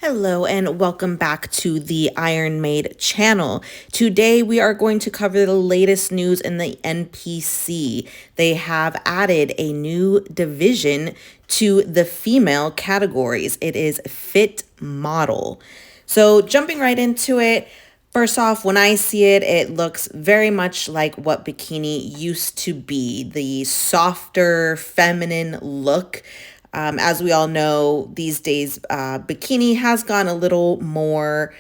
Hello and welcome back to the Iron Maid channel. Today we are going to cover the latest news in the NPC. They have added a new division to the female categories. It is Fit Model. So jumping right into it, first off, when I see it, it looks very much like what bikini used to be, the softer, feminine look. As we all know, these days, bikini has gone a little more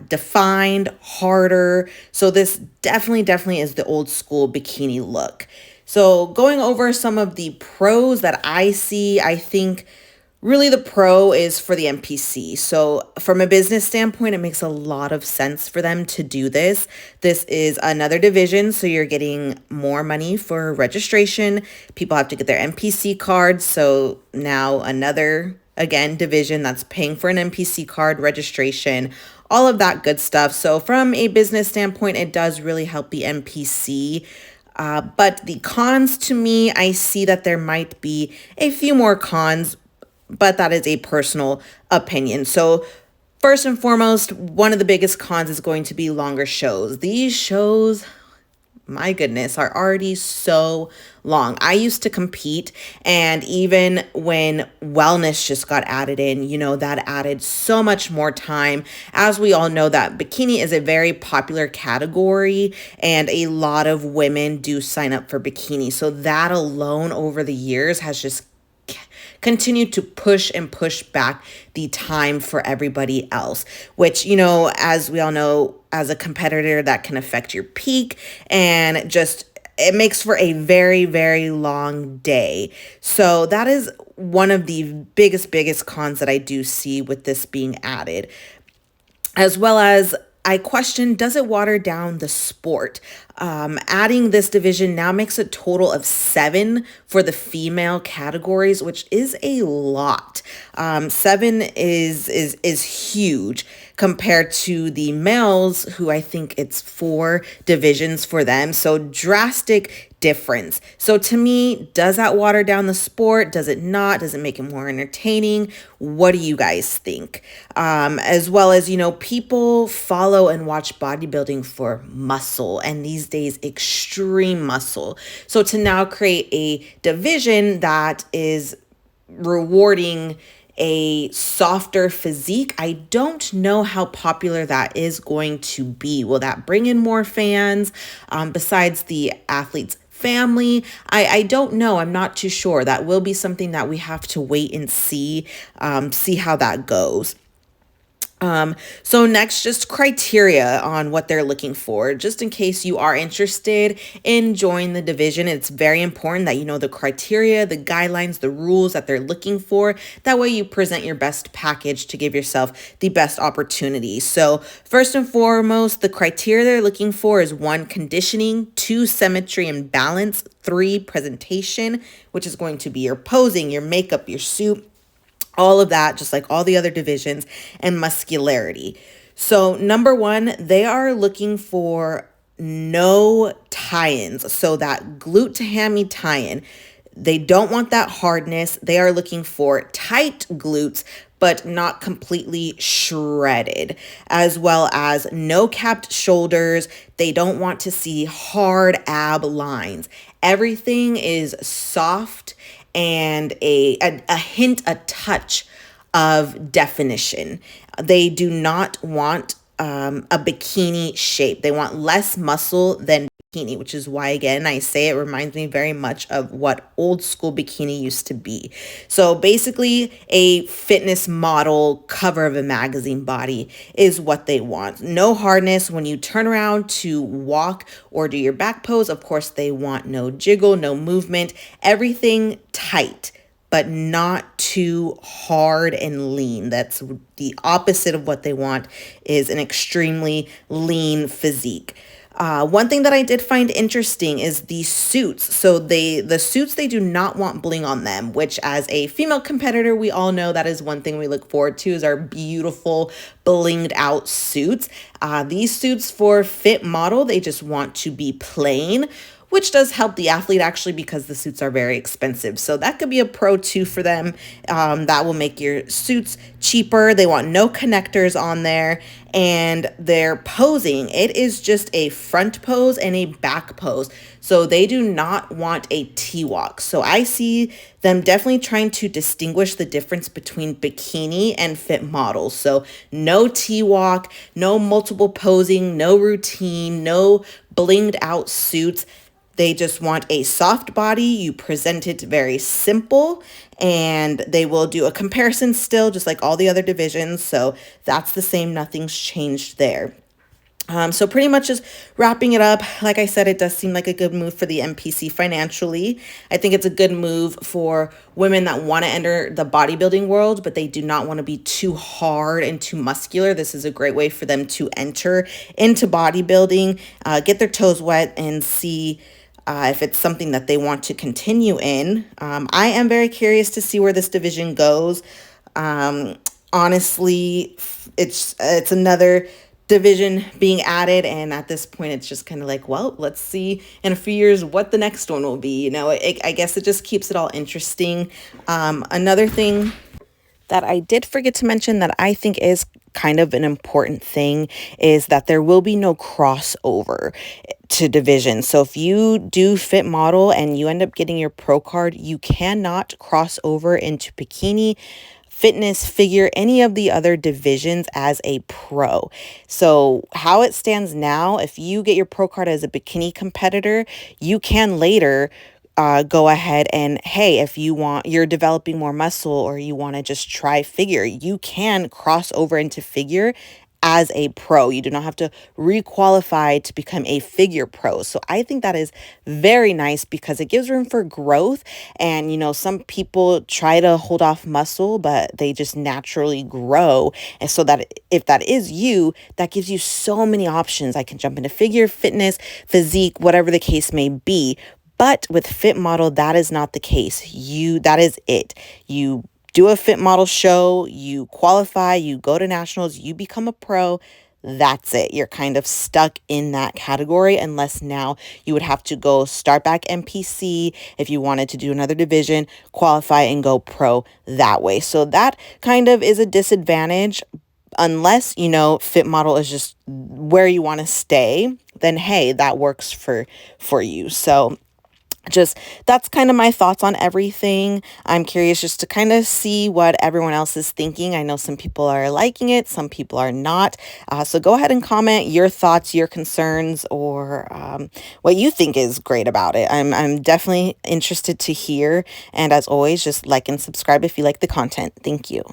defined, harder. So this definitely is the old school bikini look. So going over some of the pros that I see, I think really the pro is for the NPC. So from a business standpoint, it makes a lot of sense for them to do this. This is another division, so you're getting more money for registration. People have to get their NPC cards. So now another, again, division that's paying for an NPC card, registration, all of that good stuff. So from a business standpoint, it does really help the NPC. But the cons to me, I see that there might be a few more cons, but that is a personal opinion. So first and foremost, one of the biggest cons is going to be longer shows. These shows, my goodness, are already so long. I used to compete, and even when wellness just got added in, that added so much more time. As we all know, that bikini is a very popular category, and a lot of women do sign up for bikini. So that alone over the years has just continue to push and push back the time for everybody else, which, as we all know, as a competitor, that can affect your peak and just it makes for a very, very long day. So that is one of the biggest cons that I do see with this being added, as well as I question, does it water down the sport? Adding this division now makes a total of 7 for the female categories, which is a lot. 7 is huge compared to the males, who I think it's 4 divisions for them. So drastic difference. So to me, does that water down the sport? Does it not? Does it make it more entertaining? What do you guys think? As well as, people follow and watch bodybuilding for muscle, and these days extreme muscle. So to now create a division that is rewarding a softer physique, I don't know how popular that is going to be. Will that bring in more fans besides the athletes' family? I don't know. I'm not too sure. That will be something that we have to wait and see how that goes. So next, just criteria on what they're looking for. Just in case you are interested in joining the division, it's very important that you know the criteria, the guidelines, the rules that they're looking for. That way you present your best package to give yourself the best opportunity. So first and foremost, the criteria they're looking for is 1, conditioning, 2, symmetry and balance, 3, presentation, which is going to be your posing, your makeup, your suit, all of that, just like all the other divisions, and muscularity. So number 1, they are looking for no tie-ins. So that glute to hammy tie-in, they don't want that hardness. They are looking for tight glutes, but not completely shredded, as well as no capped shoulders. They don't want to see hard ab lines. Everything is soft and a touch of definition. They do not want a bikini shape. They want less muscle than bikini, which is why, again, I say it reminds me very much of what old school bikini used to be. So basically, a fitness model cover of a magazine body is what they want. No hardness when you turn around to walk or do your back pose. Of course, they want no jiggle, no movement, everything tight, but not too hard and lean. That's the opposite of what they want, is an extremely lean physique. One thing that I did find interesting is the suits. So the suits, they do not want bling on them, which as a female competitor, we all know that is one thing we look forward to, is our beautiful blinged out suits. These suits for Fit Model, they just want to be plain, which does help the athlete actually because the suits are very expensive. So that could be a pro too for them. That will make your suits cheaper. They want no connectors on there, and they're posing. It is just a front pose and a back pose. So they do not want a T-walk. So I see them definitely trying to distinguish the difference between bikini and fit models. So no T-walk, no multiple posing, no routine, no blinged out suits. They just want a soft body. You present it very simple, and they will do a comparison still, just like all the other divisions. So that's the same. Nothing's changed there. So pretty much just wrapping it up. Like I said, it does seem like a good move for the NPC financially. I think it's a good move for women that want to enter the bodybuilding world, but they do not want to be too hard and too muscular. This is a great way for them to enter into bodybuilding, get their toes wet, and see if it's something that they want to continue in. I am very curious to see where this division goes. Honestly, it's another division being added, and at this point it's just kind of like, well, let's see in a few years what the next one will be. I guess it just keeps it all interesting. Another thing that I did forget to mention that I think is kind of an important thing is that there will be no crossover to divisions. So if you do fit model and you end up getting your pro card, you cannot cross over into bikini, fitness, figure, any of the other divisions as a pro. So how it stands now, if you get your pro card as a bikini competitor, you can later go ahead and, hey, if you're developing more muscle or you want to just try figure, you can cross over into figure as a pro. You do not have to requalify to become a figure pro. So I think that is very nice because it gives room for growth. And, some people try to hold off muscle, but they just naturally grow. And so that if that is you, that gives you so many options. I can jump into figure, fitness, physique, whatever the case may be. But with fit model, that is not the case. That is it. You do a fit model show, you qualify, you go to nationals, you become a pro. That's it. You're kind of stuck in that category unless now you would have to go start back NPC if you wanted to do another division, qualify and go pro that way. So that kind of is a disadvantage. Unless, fit model is just where you want to stay, then hey, that works for you. So that's kind of my thoughts on everything. I'm curious just to kind of see what everyone else is thinking. I know some people are liking it, some people are not. So go ahead and comment your thoughts, your concerns, or what you think is great about it. I'm definitely interested to hear. And as always, just like and subscribe if you like the content. Thank you.